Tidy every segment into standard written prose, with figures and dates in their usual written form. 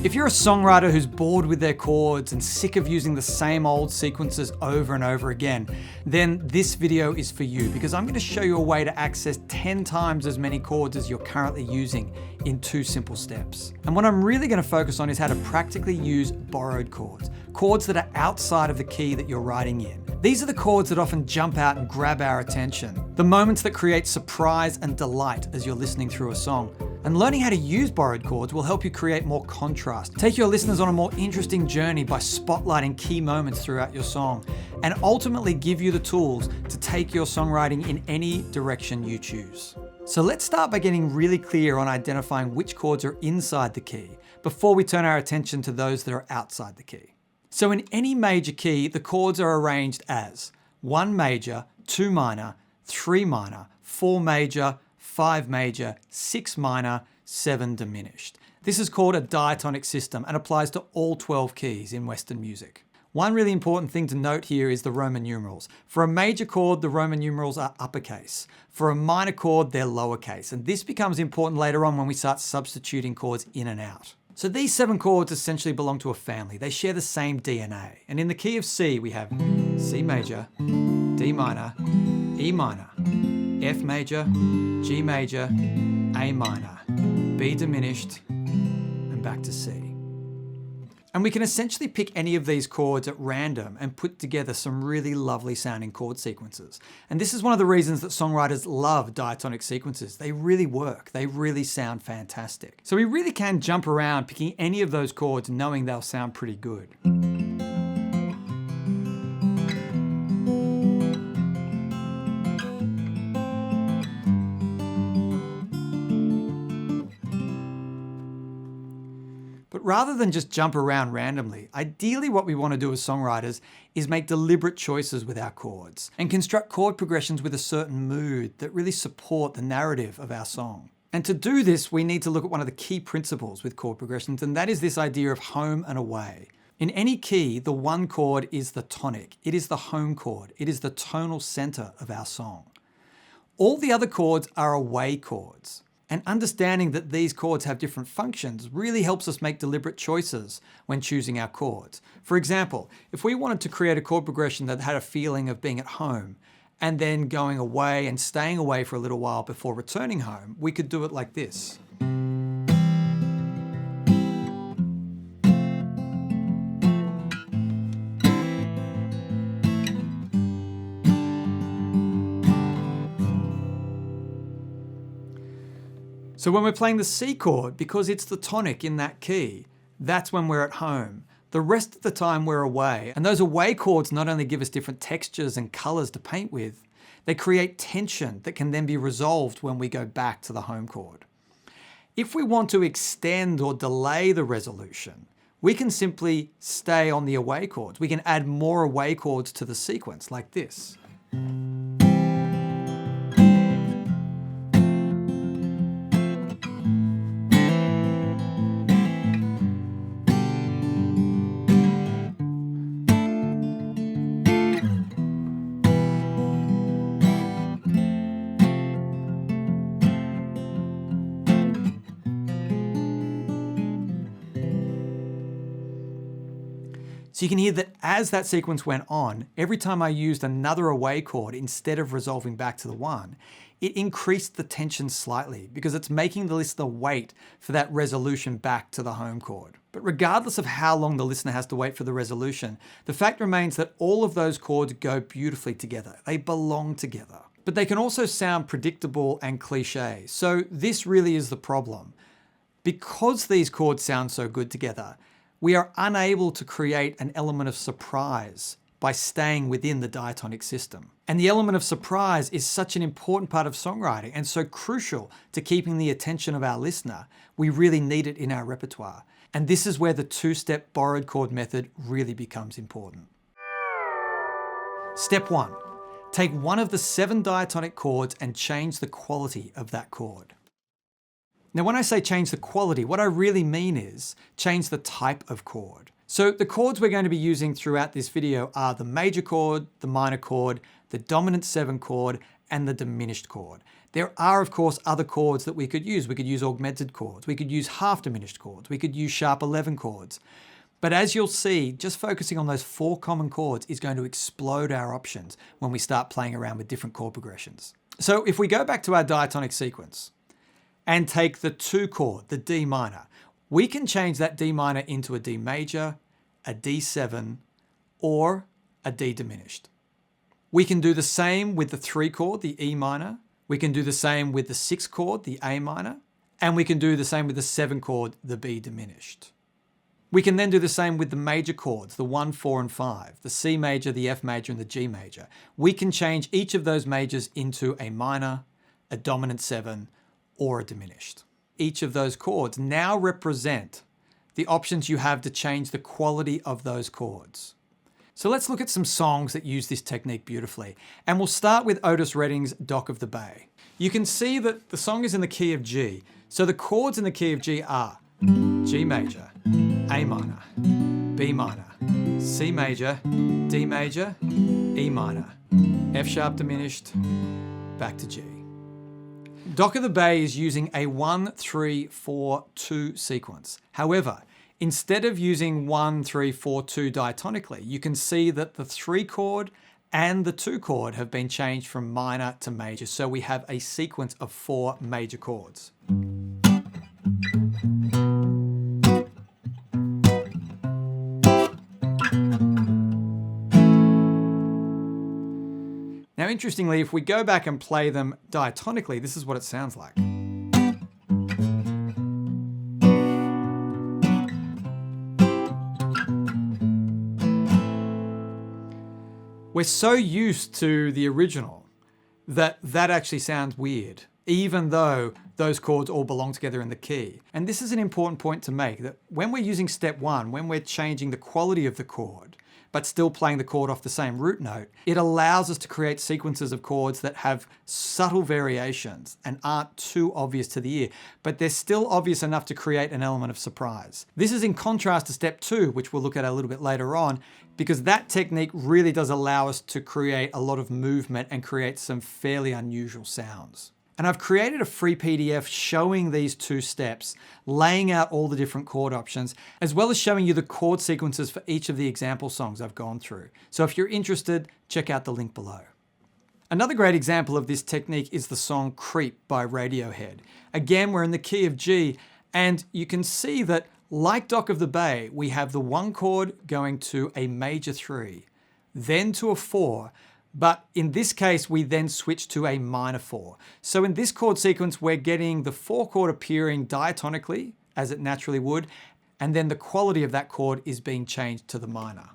If you're a songwriter who's bored with their chords and sick of using the same old sequences over and over again, then this video is for you, because I'm going to show you a way to access 10 times as many chords as you're currently using in 2 simple steps. And what I'm really going to focus on is how to practically use borrowed chords, chords that are outside of the key that you're writing in. These are the chords that often jump out and grab our attention, the moments that create surprise and delight as you're listening through a song. And learning how to use borrowed chords will help you create more contrast, take your listeners on a more interesting journey by spotlighting key moments throughout your song, and ultimately give you the tools to take your songwriting in any direction you choose. So let's start by getting really clear on identifying which chords are inside the key before we turn our attention to those that are outside the key. So in any major key, the chords are arranged as 1 major, 2 minor, 3 minor, 4 major, 5 major, 6 minor, 7 diminished. This is called a diatonic system and applies to all 12 keys in Western music. One really important thing to note here is the Roman numerals. For a major chord, the Roman numerals are uppercase. For a minor chord, they're lowercase. And this becomes important later on when we start substituting chords in and out. So these 7 chords essentially belong to a family. They share the same DNA. And in the key of C, we have C major, D minor, E minor, F major, G major, A minor, B diminished, and back to C. And we can essentially pick any of these chords at random and put together some really lovely sounding chord sequences. And this is one of the reasons that songwriters love diatonic sequences. They really work. They really sound fantastic. So we really can jump around picking any of those chords knowing they'll sound pretty good. But rather than just jump around randomly, ideally what we want to do as songwriters is make deliberate choices with our chords and construct chord progressions with a certain mood that really support the narrative of our song. And to do this, we need to look at one of the key principles with chord progressions, and that is this idea of home and away. In any key, the one chord is the tonic. It is the home chord. It is the tonal center of our song. All the other chords are away chords. And understanding that these chords have different functions really helps us make deliberate choices when choosing our chords. For example, if we wanted to create a chord progression that had a feeling of being at home and then going away and staying away for a little while before returning home, we could do it like this. So when we're playing the C chord, because it's the tonic in that key, that's when we're at home. The rest of the time we're away. And those away chords not only give us different textures and colors to paint with, they create tension that can then be resolved when we go back to the home chord. If we want to extend or delay the resolution, we can simply stay on the away chords. We can add more away chords to the sequence like this. So you can hear that as that sequence went on, every time I used another away chord instead of resolving back to the one, it increased the tension slightly because it's making the listener wait for that resolution back to the home chord. But regardless of how long the listener has to wait for the resolution, the fact remains that all of those chords go beautifully together. They belong together. But they can also sound predictable and cliche. So this really is the problem. Because these chords sound so good together, we are unable to create an element of surprise by staying within the diatonic system. And the element of surprise is such an important part of songwriting and so crucial to keeping the attention of our listener. We really need it in our repertoire. And this is where the 2-step borrowed chord method really becomes important. Step 1, take one of the 7 diatonic chords and change the quality of that chord. Now, when I say change the quality, what I really mean is change the type of chord. So the chords we're going to be using throughout this video are the major chord, the minor chord, the dominant 7 chord, and the diminished chord. There are, of course, other chords that we could use. We could use augmented chords. We could use half diminished chords. We could use sharp 11 chords. But as you'll see, just focusing on those 4 common chords is going to explode our options when we start playing around with different chord progressions. So if we go back to our diatonic sequence and take the 2 chord, the D minor, we can change that D minor into a D major, a D7, or a D diminished. We can do the same with the 3 chord, the E minor. We can do the same with the 6 chord, the A minor. And we can do the same with the 7 chord, the B diminished. We can then do the same with the major chords, the 1, 4, and 5, the C major, the F major, and the G major. We can change each of those majors into a minor, a dominant 7, or a diminished. Each of those chords now represent the options you have to change the quality of those chords. So let's look at some songs that use this technique beautifully. And we'll start with Otis Redding's Dock of the Bay. You can see that the song is in the key of G. So the chords in the key of G are G major, A minor, B minor, C major, D major, E minor, F sharp diminished, back to G. Dock of the Bay is using a 1, 3, 4, 2 sequence. However, instead of using 1, 3, 4, 2 diatonically, you can see that the 3 chord and the 2 chord have been changed from minor to major. So we have a sequence of 4 major chords. Now, interestingly, if we go back and play them diatonically, this is what it sounds like. We're so used to the original that actually sounds weird, even though those chords all belong together in the key. And this is an important point to make, that when we're using step 1, when we're changing the quality of the chord, but still playing the chord off the same root note, it allows us to create sequences of chords that have subtle variations and aren't too obvious to the ear, but they're still obvious enough to create an element of surprise. This is in contrast to step 2, which we'll look at a little bit later on, because that technique really does allow us to create a lot of movement and create some fairly unusual sounds. And I've created a free PDF showing these 2 steps, laying out all the different chord options, as well as showing you the chord sequences for each of the example songs I've gone through. So if you're interested, check out the link below. Another great example of this technique is the song Creep by Radiohead. Again, we're in the key of G, and you can see that, like Dock of the Bay, we have the 1 chord going to a major 3, then to a 4, but in this case, we then switch to a minor 4. So in this chord sequence, we're getting the 4 chord appearing diatonically, as it naturally would, and then the quality of that chord is being changed to the minor.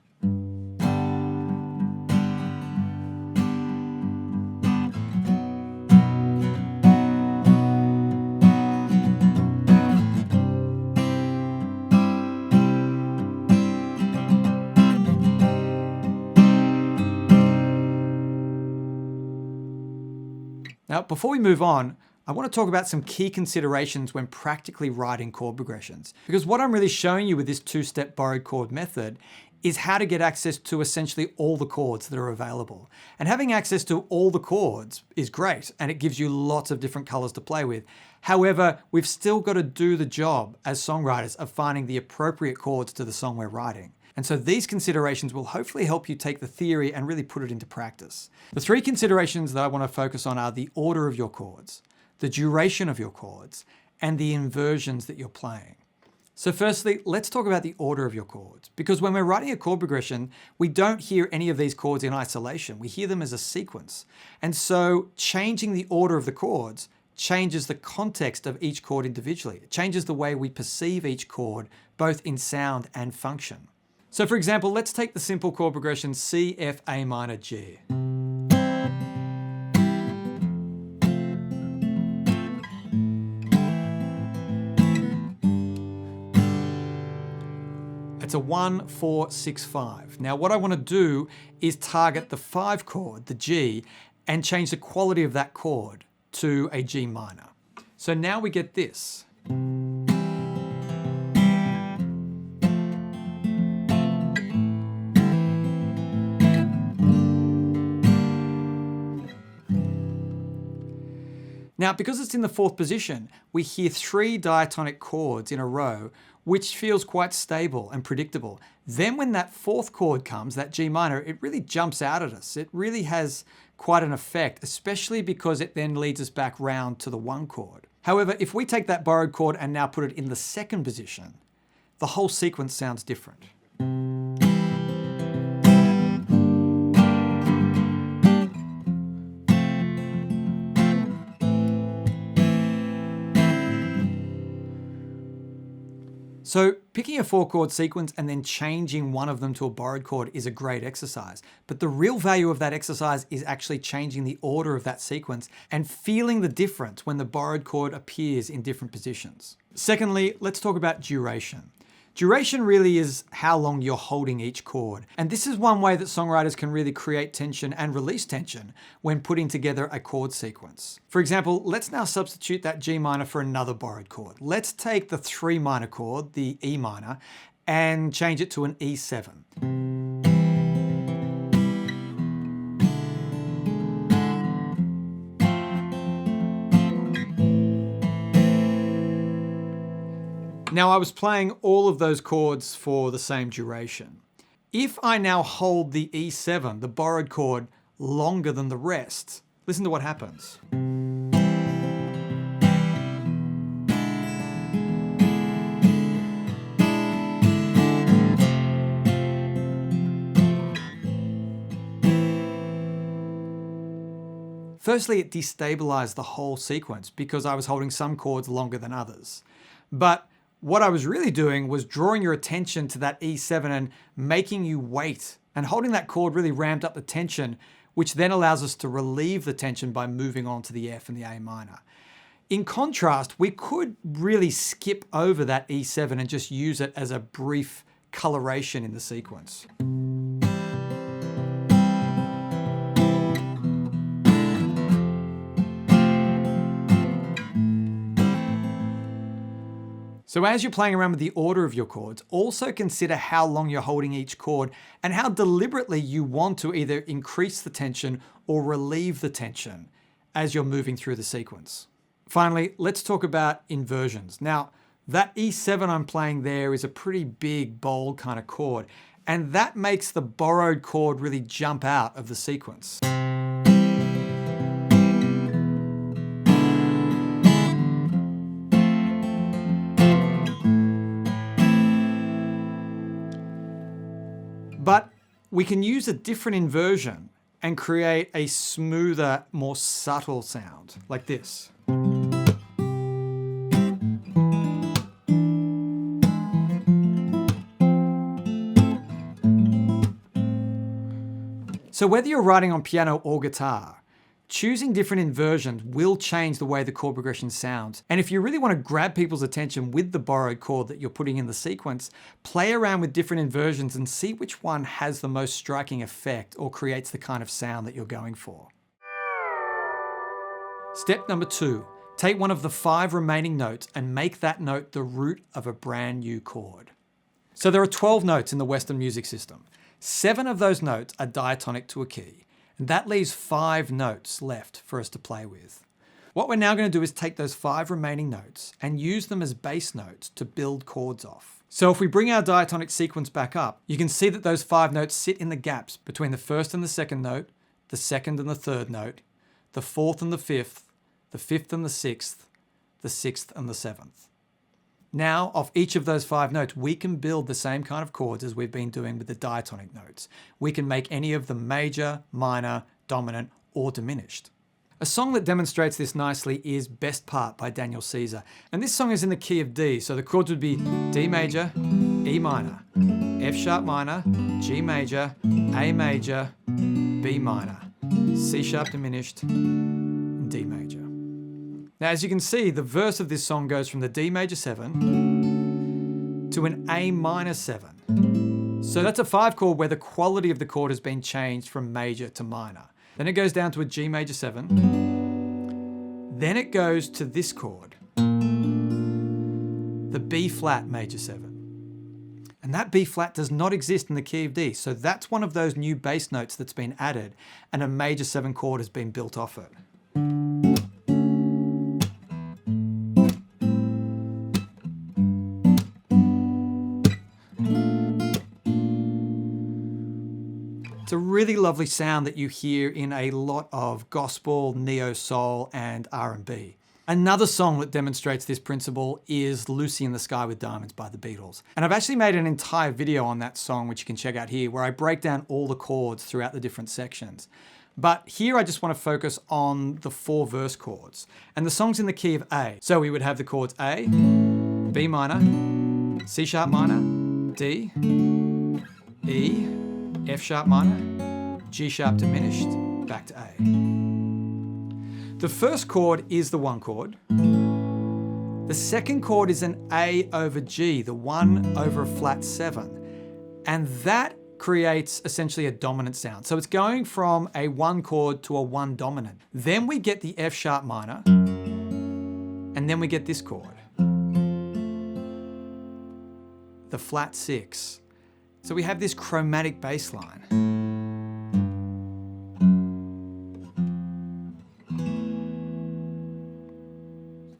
Now, before we move on, I want to talk about some key considerations when practically writing chord progressions. Because what I'm really showing you with this 2-step borrowed chord method is how to get access to essentially all the chords that are available. And having access to all the chords is great, and it gives you lots of different colors to play with. However, we've still got to do the job as songwriters of finding the appropriate chords to the song we're writing. And so these considerations will hopefully help you take the theory and really put it into practice. The 3 considerations that I want to focus on are the order of your chords, the duration of your chords, and the inversions that you're playing. So firstly, let's talk about the order of your chords, because when we're writing a chord progression, we don't hear any of these chords in isolation. We hear them as a sequence. And so changing the order of the chords changes the context of each chord individually. It changes the way we perceive each chord, both in sound and function. So for example, let's take the simple chord progression C, F, A minor, G. It's a 1, 4, 6, 5. Now what I want to do is target the 5 chord, the G, and change the quality of that chord to a G minor. So now we get this. Now, because it's in the 4th position, we hear 3 diatonic chords in a row, which feels quite stable and predictable. Then when that 4th chord comes, that G minor, it really jumps out at us. It really has quite an effect, especially because it then leads us back round to the 1 chord. However, if we take that borrowed chord and now put it in the 2nd position, the whole sequence sounds different. So picking a 4-chord sequence and then changing one of them to a borrowed chord is a great exercise. But the real value of that exercise is actually changing the order of that sequence and feeling the difference when the borrowed chord appears in different positions. Secondly, let's talk about duration. Duration really is how long you're holding each chord. And this is one way that songwriters can really create tension and release tension when putting together a chord sequence. For example, let's now substitute that G minor for another borrowed chord. Let's take the 3 minor chord, the E minor, and change it to an E7. Now, I was playing all of those chords for the same duration. If I now hold the E7, the borrowed chord, longer than the rest, listen to what happens. Firstly, it destabilized the whole sequence because I was holding some chords longer than others. But what I was really doing was drawing your attention to that E7 and making you wait. And holding that chord really ramped up the tension, which then allows us to relieve the tension by moving on to the F and the A minor. In contrast, we could really skip over that E7 and just use it as a brief coloration in the sequence. So as you're playing around with the order of your chords, also consider how long you're holding each chord and how deliberately you want to either increase the tension or relieve the tension as you're moving through the sequence. Finally, let's talk about inversions. Now, that E7 I'm playing there is a pretty big, bold kind of chord, and that makes the borrowed chord really jump out of the sequence. But we can use a different inversion and create a smoother, more subtle sound, like this. So whether you're writing on piano or guitar, choosing different inversions will change the way the chord progression sounds. And if you really want to grab people's attention with the borrowed chord that you're putting in the sequence, play around with different inversions and see which one has the most striking effect or creates the kind of sound that you're going for. Step number 2, take one of the 5 remaining notes and make that note the root of a brand new chord. So there are 12 notes in the Western music system. 7 of those notes are diatonic to a key. And that leaves 5 notes left for us to play with. What we're now going to do is take those 5 remaining notes and use them as bass notes to build chords off. So if we bring our diatonic sequence back up, you can see that those 5 notes sit in the gaps between the 1st and the 2nd note, the 2nd and the 3rd note, the 4th and the 5th and the 6th, the 6th and the 7th. Now, off each of those 5 notes, we can build the same kind of chords as we've been doing with the diatonic notes. We can make any of them major, minor, dominant, or diminished. A song that demonstrates this nicely is Best Part by Daniel Caesar. And this song is in the key of D, so the chords would be D major, E minor, F sharp minor, G major, A major, B minor, C sharp diminished, and D major. Now, as you can see, the verse of this song goes from the D major 7 to an A minor 7. So that's a 5 chord where the quality of the chord has been changed from major to minor. Then it goes down to a G major 7. Then it goes to this chord, the B flat major 7. And that B flat does not exist in the key of D. So that's one of those new bass notes that's been added and a major 7 chord has been built off it. It's a really lovely sound that you hear in a lot of gospel, neo-soul, and R&B. Another song that demonstrates this principle is Lucy in the Sky with Diamonds by the Beatles. And I've actually made an entire video on that song, which you can check out here, where I break down all the chords throughout the different sections. But here I just want to focus on the 4 verse chords. And the song's in the key of A. So we would have the chords A, B minor, C sharp minor, D, E, F sharp minor, G sharp diminished, back to A. The first chord is the 1 chord. The second chord is an A over G, the 1 over a flat 7. And that creates essentially a dominant sound. So it's going from a 1 chord to a 1 dominant. Then we get the F sharp minor, and then we get this chord, the flat 6. So we have this chromatic bass line.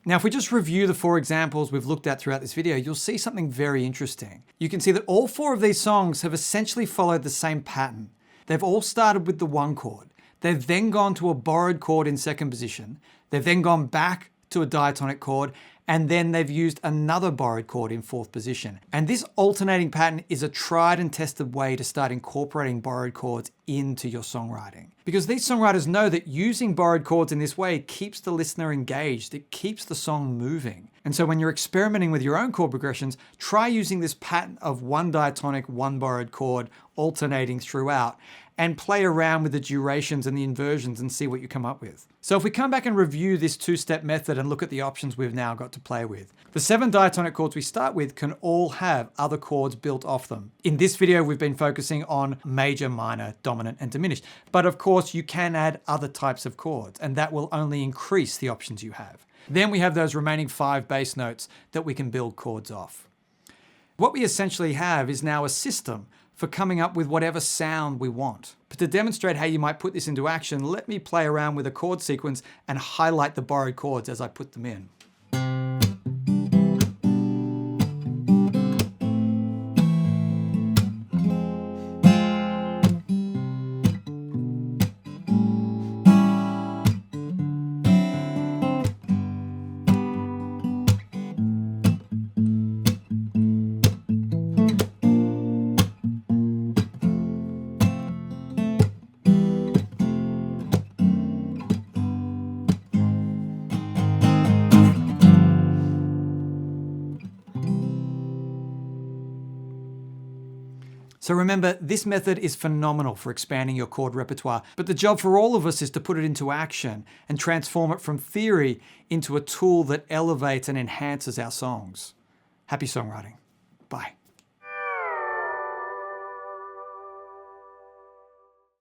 Now, if we just review the 4 examples we've looked at throughout this video, you'll see something very interesting. You can see that all 4 of these songs have essentially followed the same pattern. They've all started with the 1 chord. They've then gone to a borrowed chord in 2nd position. They've then gone back to a diatonic chord, and then they've used another borrowed chord in 4th position. And this alternating pattern is a tried and tested way to start incorporating borrowed chords into your songwriting. Because these songwriters know that using borrowed chords in this way keeps the listener engaged, it keeps the song moving. And so when you're experimenting with your own chord progressions, try using this pattern of 1 diatonic, 1 borrowed chord alternating throughout, and play around with the durations and the inversions and see what you come up with. So if we come back and review this 2-step method and look at the options we've now got to play with, the 7 diatonic chords we start with can all have other chords built off them. In this video, we've been focusing on major, minor, dominant, and diminished. But of course, you can add other types of chords, and that will only increase the options you have. Then we have those remaining 5 bass notes that we can build chords off. What we essentially have is now a system for coming up with whatever sound we want. But to demonstrate how you might put this into action, let me play around with a chord sequence and highlight the borrowed chords as I put them in. So remember, this method is phenomenal for expanding your chord repertoire, but the job for all of us is to put it into action and transform it from theory into a tool that elevates and enhances our songs. Happy songwriting. Bye.